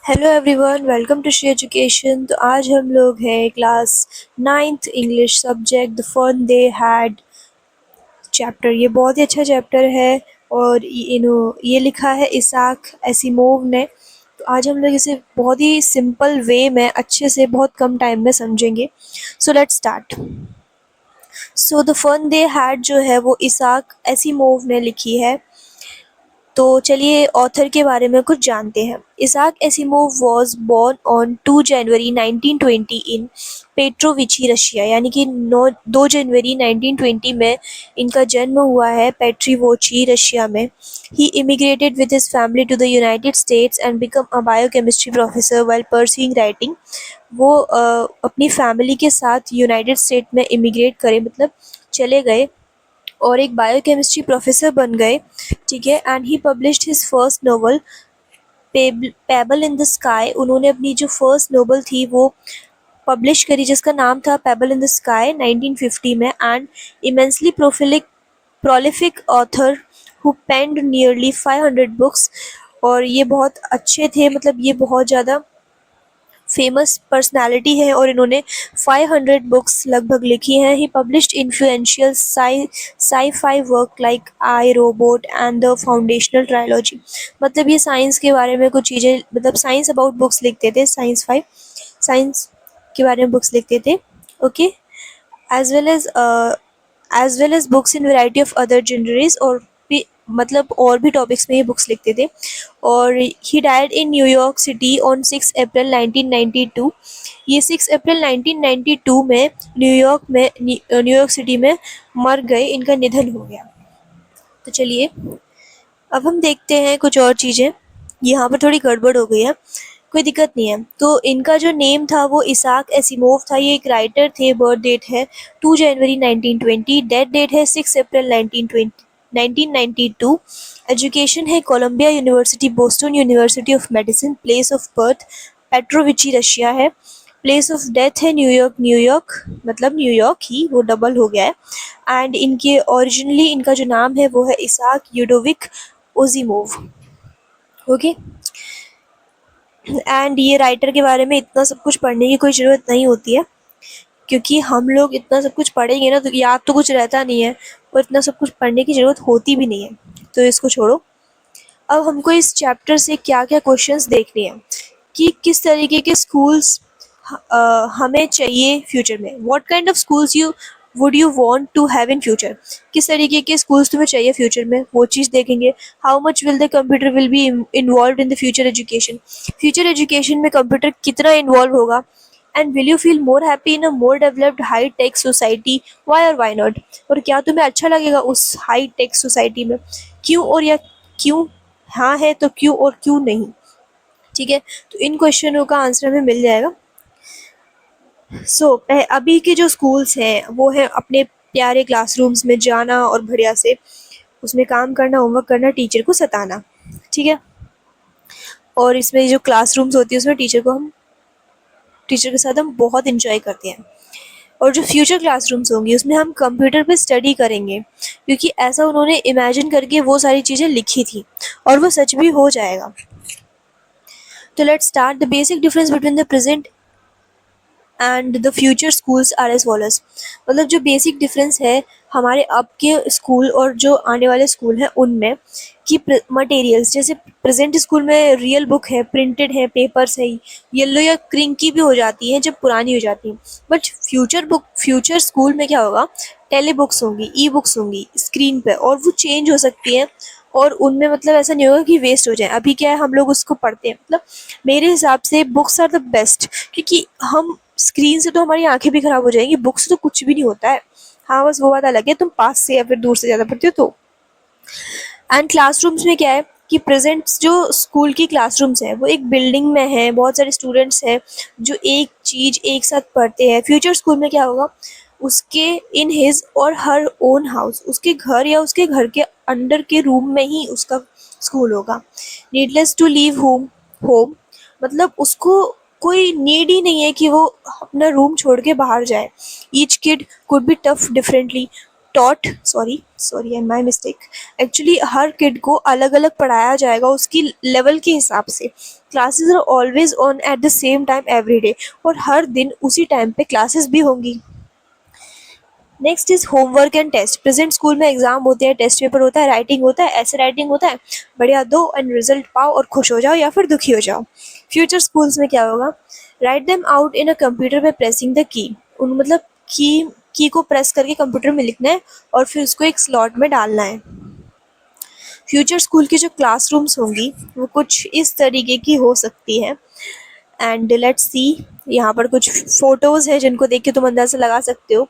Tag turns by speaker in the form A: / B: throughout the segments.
A: Hello everyone, welcome to Shri education. तो आज हम लोग हैं class ninth English subject the fun they had chapter. ये बहुत ही अच्छा चैप्टर है और ये लिखा है इसाक एसिमोव ने। तो आज हम लोग इसे बहुत ही सिंपल वे में अच्छे से बहुत कम टाइम में समझेंगे। So let's start. So the fun they had जो है वो इसाक एसिमोव ने लिखी है। तो चलिए ऑथर के बारे में कुछ जानते हैं। Isaac Asimov was born on 2 January 1920 in Petrovichi Russia, यानी कि 2 जनवरी 1920 में इनका जन्म हुआ है पेट्रीवोची रशिया में। He immigrated with his family to the United States and become a biochemistry professor while pursuing writing. वो अपनी फैमिली के साथ यूनाइटेड स्टेट में इमिग्रेट करे, मतलब चले गए और एक बायोकेमिस्ट्री प्रोफेसर बन गए। ठीक है। And he published his first novel payable in the sky. उन्होंने अपनी जो फर्स्ट नोवेल थी वो पब्लिश करी जिसका नाम था पेबल इन द स्काई 1950 में। And immensely prolific author who penned nearly 500 books. और ये बहुत अच्छे थे, मतलब ये बहुत ज़्यादा फेमस पर्सनालिटी है और इन्होंने 500 बुक्स लगभग लिखी हैं। He published influential sci-fi work like I Robot and the foundational trilogy. मतलब ये साइंस के बारे में कुछ चीज़ें, मतलब साइंस अबाउट बुक्स लिखते थे। साइंस के बारे में बुक्स लिखते थे। Okay. As well as books in variety of other genres, और भी मतलब और भी टॉपिक्स में ये बुक्स लिखते थे। और he died in New York city on 6 April 1992। ये 6 अप्रैल 1992 में न्यूयॉर्क सिटी में मर गए, इनका निधन हो गया। तो चलिए अब हम देखते हैं कुछ और चीज़ें। यहाँ पर थोड़ी गड़बड़ हो गई है, कोई दिक्कत नहीं है। तो इनका जो नेम था वो इसाक एसिमोव था। ये एक राइटर थे। बर्थ डेट है 2 जनवरी 1920। डेथ डेट है 6 अप्रैल 1992। एजुकेशन है Columbia University, Boston University of medicine. Place of birth Petrovichi Russia है। प्लेस ऑफ डेथ है न्यूयॉर्क, मतलब न्यूयॉर्क ही, वो डबल हो गया है। एंड इनके ओरिजिनली इनका जो नाम है वो है इसाक यूडोविक ओजिमोव। ओके। एंड ये राइटर के बारे में इतना सब कुछ पढ़ने की कोई ज़रूरत नहीं होती है, क्योंकि हम लोग इतना सब कुछ पढ़ेंगे ना तो याद तो कुछ रहता नहीं है, और इतना सब कुछ पढ़ने की ज़रूरत होती भी नहीं है। तो इसको छोड़ो। अब हमको इस चैप्टर से क्या क्या क्वेश्चंस देखने हैं कि किस तरीके के स्कूल्स हमें चाहिए फ्यूचर में। What kind of schools would you want to have in future. किस तरीके के स्कूल्स तुम्हें चाहिए फ्यूचर में, वो चीज़ देखेंगे। How much will the computer will be involve in the future education. Future education में कंप्यूटर कितना इन्वॉल्व होगा। And will you feel more happy in a more developed high tech society, why और why not. और क्या तुम्हें अच्छा लगेगा उस हाई टेक सोसाइटी में, क्यों और या क्यों, हाँ है तो क्यों और क्यों नहीं। ठीक है। तो इन क्वेश्चनों का आंसर हमें मिल जाएगा। अभी के जो स्कूल्स हैं वो है अपने प्यारे क्लासरूम्स में जाना और बढ़िया से उसमें काम करना, होमवर्क करना, टीचर को सताना। ठीक है। और इसमें जो क्लासरूम्स होती है उसमें टीचर के साथ हम बहुत इंजॉय करते हैं। और जो फ्यूचर क्लासरूम्स होंगी उसमें हम कंप्यूटर पे स्टडी करेंगे, क्योंकि ऐसा उन्होंने इमेजिन करके वो सारी चीज़ें लिखी थी और वो सच भी हो जाएगा। तो let's start. The basic difference between the present and the future schools are as follows. मतलब जो बेसिक डिफरेंस है हमारे अब के स्कूल और जो आने वाले स्कूल हैं उनमें, कि मटेरियल्स जैसे प्रेजेंट स्कूल में रियल बुक है, प्रिंटेड है, पेपर्स है, येलो या क्रिंकी भी हो जाती हैं जब पुरानी हो जाती हैं। बट फ्यूचर स्कूल में क्या होगा, टेली बुक्स होंगी, ई बुक्स होंगी स्क्रीन पे, और वो चेंज हो सकती हैं। और उनमें मतलब ऐसा नहीं होगा कि वेस्ट हो जाए। अभी क्या है, हम लोग उसको पढ़ते हैं, मतलब मेरे हिसाब से बुक्स आर द बेस्ट, क्योंकि हम स्क्रीन से तो हमारी आंखें भी खराब हो जाएंगी, बुक्स तो कुछ भी नहीं होता है। हाँ बस वो बात अलग है तुम पास से या फिर दूर से ज़्यादा पढ़ते हो तो। एंड क्लासरूम्स में क्या है कि प्रेजेंट जो स्कूल की क्लासरूम्स है वो एक बिल्डिंग में है, बहुत सारे स्टूडेंट्स हैं जो एक चीज़ एक साथ पढ़ते हैं। फ्यूचर स्कूल में क्या होगा, उसके इन हिज और हर ओन हाउस, उसके घर या उसके घर के अंडर के रूम में ही उसका स्कूल होगा। नीडलेस टू लीव होम, मतलब उसको कोई नीड ही नहीं है कि वो अपना रूम छोड़ के बाहर जाए। Each kid could be tough differently, taught sorry sorry and my mistake actually her kid को अलग अलग पढ़ाया जाएगा उसकी लेवल के हिसाब से। Classes are always on at the same time every day, और हर दिन उसी टाइम पे क्लासेस भी होंगी। Next is homework and test. Present school में एग्जाम होते हैं, टेस्ट पेपर होता है, राइटिंग होता है, ऐसे राइटिंग होता है, बढ़िया दो एंड रिजल्ट पाओ और खुश हो जाओ या फिर दुखी हो जाओ। फ्यूचर स्कूल्स में क्या होगा, write them out in a computer by pressing the key. उन मतलब की को प्रेस करके कंप्यूटर में लिखना है और फिर उसको एक स्लॉट में डालना है। फ्यूचर स्कूल की जो क्लासरूम्स होंगी वो कुछ इस तरीके की हो सकती है। एंड लेट्स सी, यहाँ पर कुछ फोटोज़ है जिनको देख के तुम अंदाज़ा लगा सकते हो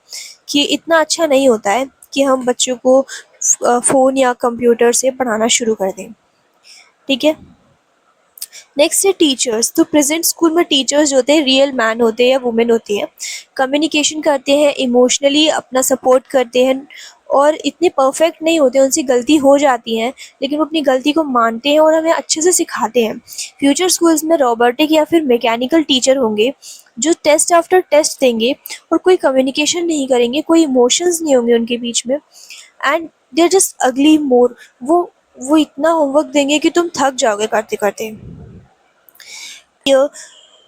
A: कि इतना अच्छा नहीं होता है कि हम बच्चों को फ़ोन या कंप्यूटर से पढ़ाना शुरू कर दें। ठीक है, नेक्स्ट है टीचर्स। तो प्रेजेंट स्कूल में टीचर्स जो होते हैं रियल मैन होते हैं या वुमेन होती है, कम्युनिकेशन करते हैं, इमोशनली अपना सपोर्ट करते हैं और इतने परफेक्ट नहीं होते, उनसे गलती हो जाती है लेकिन वो अपनी गलती को मानते हैं और हमें अच्छे से सिखाते हैं। फ्यूचर स्कूल्स में रोबोटिक या फिर मैकेनिकल टीचर होंगे जो टेस्ट आफ्टर टेस्ट देंगे और कोई कम्युनिकेशन नहीं करेंगे, कोई इमोशंस नहीं होंगे उनके बीच में, एंड दे आर जस्ट अगली मोर। वो इतना होमवर्क देंगे कि तुम थक जाओगे करते करते। Year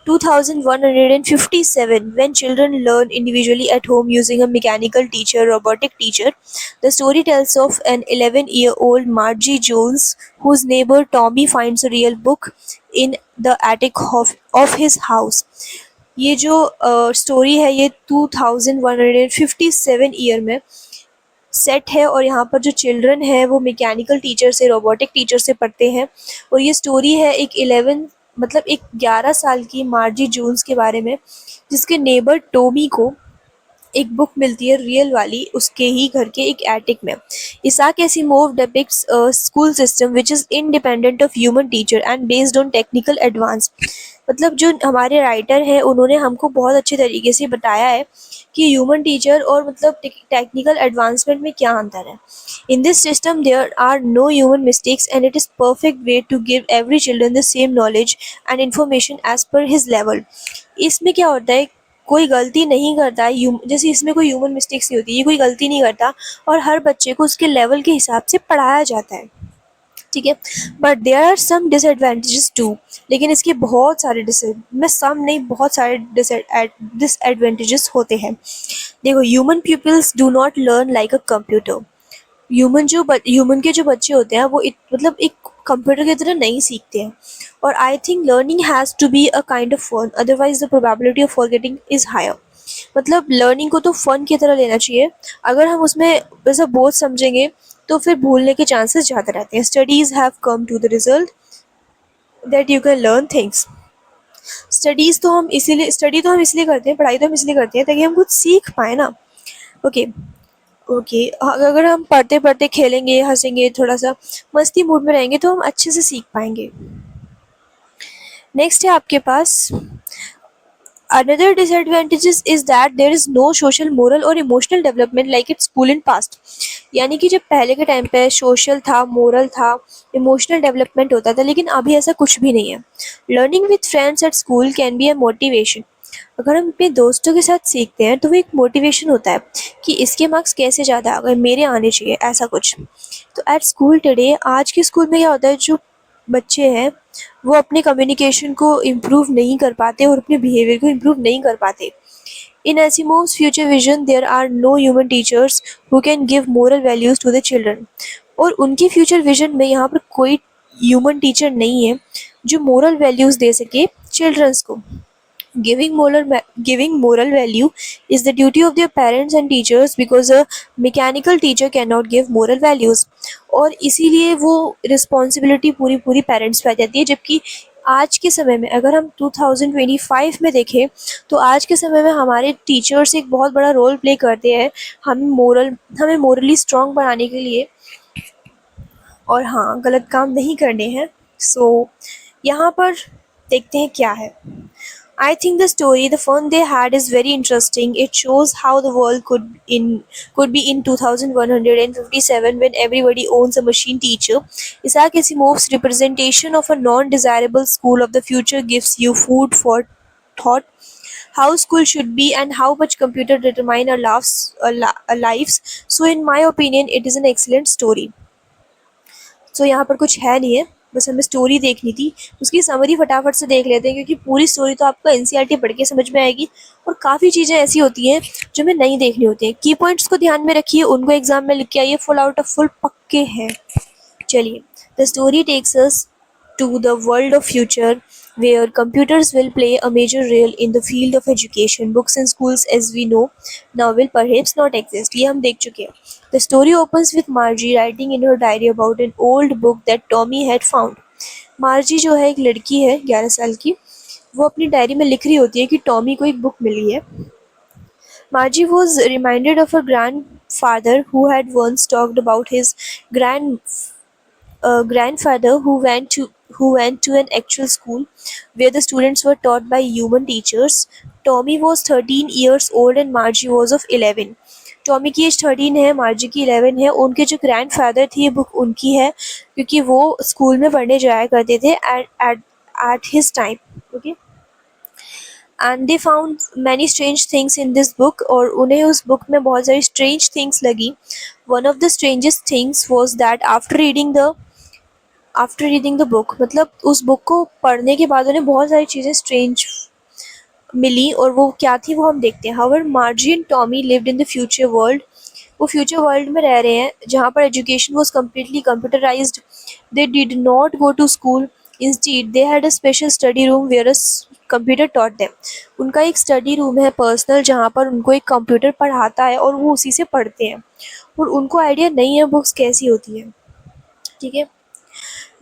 A: 2157, when children learn individually at home using a mechanical teacher, robotic teacher. The story tells of an 11-year-old Margie Jones whose neighbor Tommy finds a real book in the attic of his house. ये जो story है ये 2157 year में set है और यहाँ पर जो चिल्ड्रन है वो मैकेनिकल टीचर से, रोबोटिक टीचर से पढ़ते हैं। और ये स्टोरी है एक 11 साल की मार्जी जोन्स के बारे में, जिसके नेबर टोमी को एक बुक मिलती है रियल वाली उसके ही घर के एक एटिक में। Isaac Asimov depicts a school system which is independent of human teacher and based on technical advance. मतलब जो हमारे राइटर हैं उन्होंने हमको बहुत अच्छे तरीके से बताया है कि ह्यूमन टीचर और मतलब टेक्निकल एडवांसमेंट में क्या अंतर है। In this system there are no human mistakes and it is perfect way to give every children the same knowledge and information as per his level. इसमें क्या होता है, कोई गलती नहीं करता है, जैसे इसमें कोई ह्यूमन मिस्टेक्स नहीं होती, ये कोई गलती नहीं करता और हर बच्चे को उसके लेवल के हिसाब से पढ़ाया जाता है। ठीक है, but there are some disadvantages too. लेकिन इसके बहुत सारे मैं सम नहीं बहुत सारे डिसएडवांटेजेस होते हैं। देखो, human peoples do not learn like a computer. Human के जो बच्चे होते हैं वो मतलब एक कंप्यूटर की तरह नहीं सीखते हैं। और I think learning has to be a kind of fun, otherwise the probability of forgetting is higher. मतलब लर्निंग को तो फन की तरह लेना चाहिए, अगर हम उसमें वैसा बोझ समझेंगे तो फिर भूलने के चांसेस ज़्यादा रहते हैं। Studies have come to the result that you can learn things. Study तो हम इसलिए करते हैं, पढ़ाई तो हम इसलिए करते हैं ताकि हम कुछ सीख पाए ना। ओके ओके, अगर हम पढ़ते पढ़ते खेलेंगे, हंसेंगे, थोड़ा सा मस्ती मूड में रहेंगे तो हम अच्छे से सीख पाएंगे। नेक्स्ट है आपके पास, another disadvantages is that there is no social, moral और emotional development like at school in past। यानी कि जब पहले के टाइम पे सोशल था, मोरल था, इमोशनल डेवलपमेंट होता था, लेकिन अभी ऐसा कुछ भी नहीं है। Learning with friends at school can be a motivation. अगर हम अपने दोस्तों के साथ सीखते हैं तो वो एक मोटिवेशन होता है कि इसके मार्क्स कैसे ज़्यादा आ गए, मेरे आने चाहिए, ऐसा कुछ। तो एट स्कूल टुडे, आज के स्कूल में क्या होता है, जो बच्चे हैं वो अपने कम्युनिकेशन को इम्प्रूव नहीं कर पाते और अपने बिहेवियर को इम्प्रूव नहीं कर पाते। In Asimov's future vision, there are no human teachers who can give moral values to the children। और उनकी फ्यूचर विजन में यहाँ पर कोई ह्यूमन टीचर नहीं है जो मोरल वैल्यूज़ दे सके चिल्ड्रंस को। Giving moral value is the duty of their parents and teachers because a mechanical teacher cannot give moral values। और इसीलिए वो रिस्पॉन्सिबिलिटी पूरी पूरी पेरेंट्स पे आ जाती है। जबकि आज के समय में अगर हम 2025 में देखें तो आज के समय में हमारे टीचर्स एक बहुत बड़ा रोल प्ले करते हैं हमें मोरली स्ट्रॉन्ग बनाने के लिए, और हाँ, गलत काम नहीं करने हैं। सो यहाँ पर देखते हैं क्या है। I think the story, the fun they had is very interesting. It shows how the world could be in 2157 when everybody owns a machine teacher. Isaac Asimov's representation of a non-desirable school of the future gives you food for thought how school should be and how much computer determine our lives. So in my opinion it is an excellent story. सो यहाँ पर कुछ है नहीं है, बस हमें story देखनी थी। उसकी समरी फटाफट से देख लेते हैं क्योंकि पूरी स्टोरी तो आपको एनसीईआरटी पढ़ के समझ में आएगी और काफ़ी चीज़ें ऐसी होती हैं जो हमें नहीं देखनी होती हैं। की पॉइंट्स को ध्यान में रखिए, उनको एग्जाम में लिख के आइए, फुल आउट ऑफ फुल पक्के हैं। चलिए, the story takes us to the world of future where computers will play a major role in the field of education. Books in schools as we know now will perhaps not exist. ये हम देख चुके हैं। The story opens with Margie writing in her diary about an old book that Tommy had found. मार्जी जो है एक लड़की है 11 साल की, वो अपनी डायरी में लिख रही होती है कि टॉमी को एक बुक मिली है। Margie was reminded of her grandfather who had once talked about his grandfather who went to an actual school where the students were taught by human teachers. Tommy was 13 years old and Margie was of 11. Tommy की as 13 है, मार्जी की 11 है। उनके जो grandfather थी ये book उनकी है क्योंकि वो स्कूल में पढ़ने जाया करते थे at his time. Okay, and they found many strange things in this book, और उन्हें उस बुक में बहुत सारी स्ट्रेंज थिंग्स लगी। One of the strangest things was that after reading the book, मतलब उस बुक को पढ़ने के बाद उन्हें बहुत सारी चीज़ें स्ट्रेंज मिली, और वो क्या थी वो हम देखते हैं। However Margie and Tommy lived in the future world, वो फ्यूचर वर्ल्ड में रह रहे हैं जहाँ पर education was completely computerised. They did not go to school, instead they had a special study room where a computer taught them. उनका एक study room है पर्सनल जहाँ पर उनको एक कंप्यूटर पढ़ाता है और वो उसी से पढ़ते हैं, और उनको आइडिया नहीं है बुक्स कैसी होती है। ठीक है,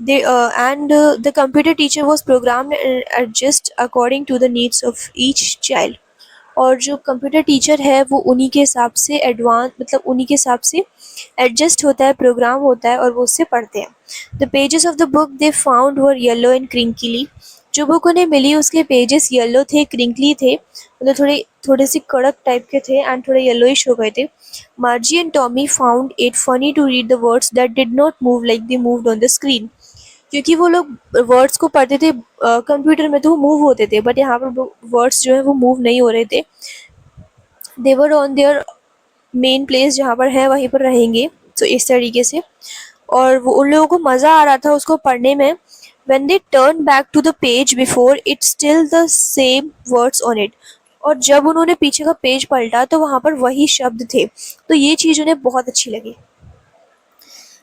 A: the computer teacher was programmed and adjust according to the needs of each child. और जो कंप्यूटर टीचर है वो उन्हीं के हिसाब से एडवांस, मतलब उन्हीं के हिसाब से एडजस्ट होता है, प्रोग्राम होता है, और वो उससे पढ़ते हैं। The pages of the book they found were yellow and crinkly. जो बुक उन्हें मिली उसके पेजेस येलो थे, क्रिंकली थे, मतलब थोड़े से कड़क टाइप के थे एंड थोड़े येलोइश हो गए थे। Margie and Tommy found it funny to read the words that did not move like they moved on the screen. क्योंकि वो लोग वर्ड्स को पढ़ते थे कंप्यूटर में तो वो मूव होते थे, बट यहाँ पर वर्ड्स जो है वो मूव नहीं हो रहे थे। They were on their main place, जहाँ पर है वहीं पर रहेंगे, तो इस तरीके से। और वो उन लोगों को मज़ा आ रहा था उसको पढ़ने में। when they turned back to the page before it still the same words on it, और जब उन्होंने पीछे का पेज पलटा तो वहाँ पर वही शब्द थे, तो ये चीज़ उन्हें बहुत अच्छी लगी।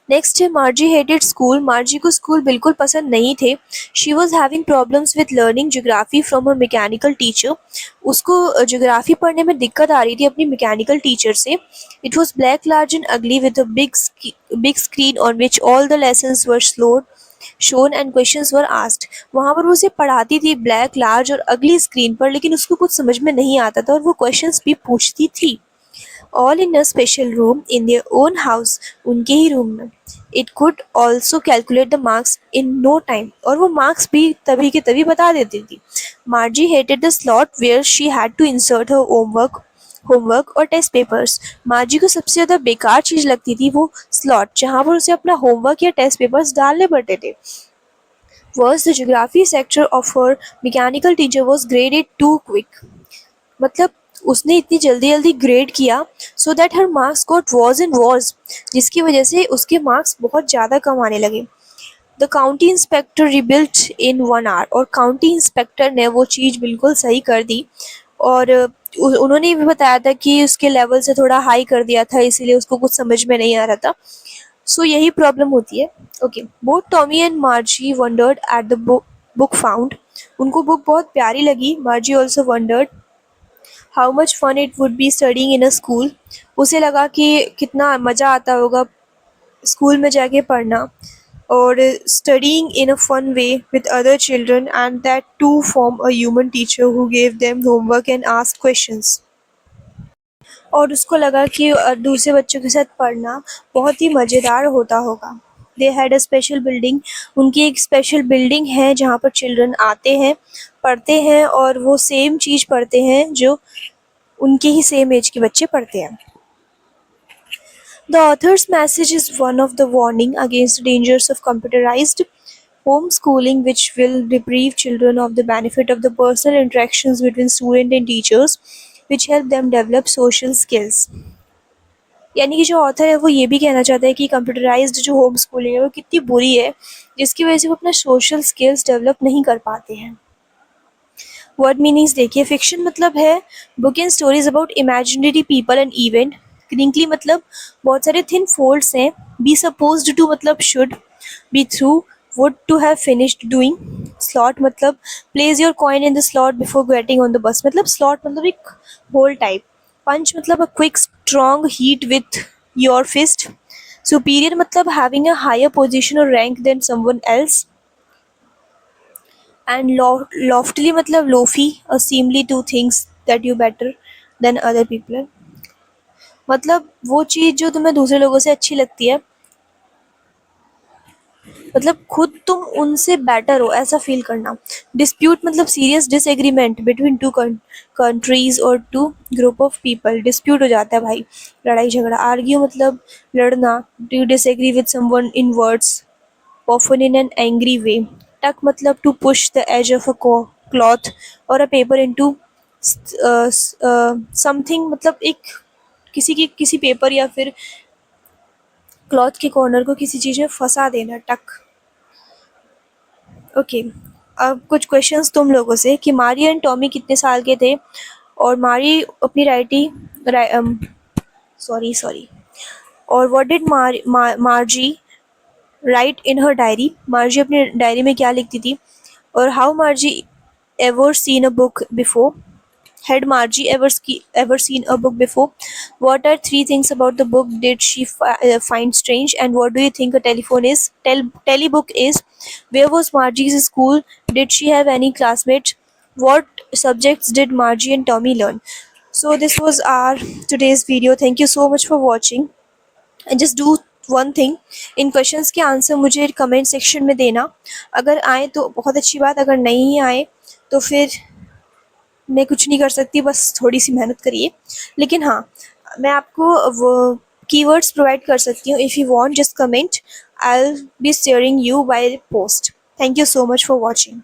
A: नेक्स्ट है मार्जी हेटेड स्कूल। मार्जी को स्कूल बिल्कुल पसंद नहीं थे। She was having problems with learning geography from her mechanical teacher. उसको जोग्राफी पढ़ने में दिक्कत आ रही थी अपनी मैकेनिकल टीचर से। It was black, large and ugly with a big screen on which all the lessons were shown and questions were asked. वहाँ पर वो उसे पढ़ाती थी ब्लैक, लार्ज और अगली स्क्रीन पर, लेकिन उसको कुछ समझ में नहीं आता था और वो क्वेश्चंस भी पूछती थी। All in a special room in their own house, उनके ही रूम में। It could also calculate the marks in no time, और वो मार्क्स भी तभी के तभी बता देती थी। Margie hated the slot where she had to insert her homework और टेस्ट पेपर्स। मार्जी को सबसे ज़्यादा बेकार चीज़ लगती थी वो स्लॉट जहाँ पर उसे अपना होमवर्क या टेस्ट पेपर्स डालने पड़ते थे। Worse the geography sector of her mechanical teacher was graded too quick, मतलब उसने इतनी जल्दी जल्दी ग्रेड किया so that her marks got was and was, जिसकी वजह से उसके मार्क्स बहुत ज़्यादा कम आने लगे। The county inspector rebuilt in 1 hour, और काउंटी इंस्पेक्टर ने वो चीज़ बिल्कुल सही कर दी, और उन्होंने भी बताया था कि उसके लेवल से थोड़ा हाई कर दिया था, इसीलिए उसको कुछ समझ में नहीं आ रहा था। सो यही प्रॉब्लम होती है। Okay, both Tommy and Margie wondered at the book found. उनको बुक बहुत प्यारी लगी। Margie also wondered how much fun it would be studying in a school. उसे लगा कि कितना मज़ा आता होगा स्कूल में जाके पढ़ना, और studying in a fun way with other children and that too from a human teacher who gave them homework and asked questions. और उसको लगा कि दूसरे बच्चों के साथ पढ़ना बहुत ही मज़ेदार होता होगा। दे हैड अ स्पेशल बिल्डिंग, उनकी एक स्पेशल बिल्डिंग है जहाँ पर चिल्ड्रन आते हैं, पढ़ते हैं, और वो सेम चीज़ पढ़ते हैं जो उनके ही सेम एज के बच्चे पढ़ते हैं। The author's message is one of the warning against the dangers of computerized Homeschooling, which will deprive children of the benefit of the personal interactions between student and teachers, which help them develop social skills. यानी कि जो author है वो ये भी कहना चाहता है कि कंप्यूटराइज्ड जो होम स्कूलिंग है वो कितनी बुरी है, जिसकी वजह से वो अपना सोशल स्किल्स डेवलप नहीं कर पाते हैं। वर्ड मीनिंग्स देखिए, फिक्शन मतलब है book and stories about imaginary people and event. Crinkly मतलब बहुत सारे थिन फोल्ड्स हैं। बी सपोज्ड टू मतलब should. Be through would to have finished doing. Slot मतलब place your coin in the slot before getting on the bus, मतलब slot मतलब एक hole type. Punch मतलब a quick strong hit with your fist. Superior मतलब having a higher position और rank than someone else. And loftily मतलब lofty, a seemly to things that you better than other people, मतलब वो चीज़ जो तुम्हें दूसरे लोगों से अच्छी लगती है, मतलब खुद तुम उनसे बेटर हो ऐसा फील करना। डिस्प्यूट मतलब serious disagreement between two countries और two group of people, dispute हो जाता है भाई, लड़ाई झगड़ा। आर्ग्यू मतलब लड़ना, do disagree with someone in words often in an angry way. Tuck मतलब to push the edge of a cloth or a paper into something, मतलब एक किसी पेपर या फिर क्लॉथ के कॉर्नर को किसी चीज़ में फंसा देना, टक। ओके, अब कुछ क्वेश्चंस तुम लोगों से कि मारी एंड टॉमी कितने साल के थे, और मारी अपनी सॉरी और what did मार्जी right in her diary, मार्जी अपनी डायरी में क्या लिखती थी, और how मार्जी ever seen a book before, had Margie ever seen a book before, what are three things about the book did she find strange, and what do you think a telephone is, telebook is, where was Margie's school, did she have any classmates, what subjects did Margie and Tommy learn. So this was our today's video. Thank you so much for watching, and just do one thing, in questions के answer मुझे comment section में देना। अगर आए तो बहुत अच्छी बात, अगर नहीं आए तो फिर मैं कुछ नहीं कर सकती, बस थोड़ी सी मेहनत करिए। लेकिन हाँ, मैं आपको वो कीवर्ड्स प्रोवाइड कर सकती हूँ। If you want just comment, I will be sharing you by post. Thank you so much for watching.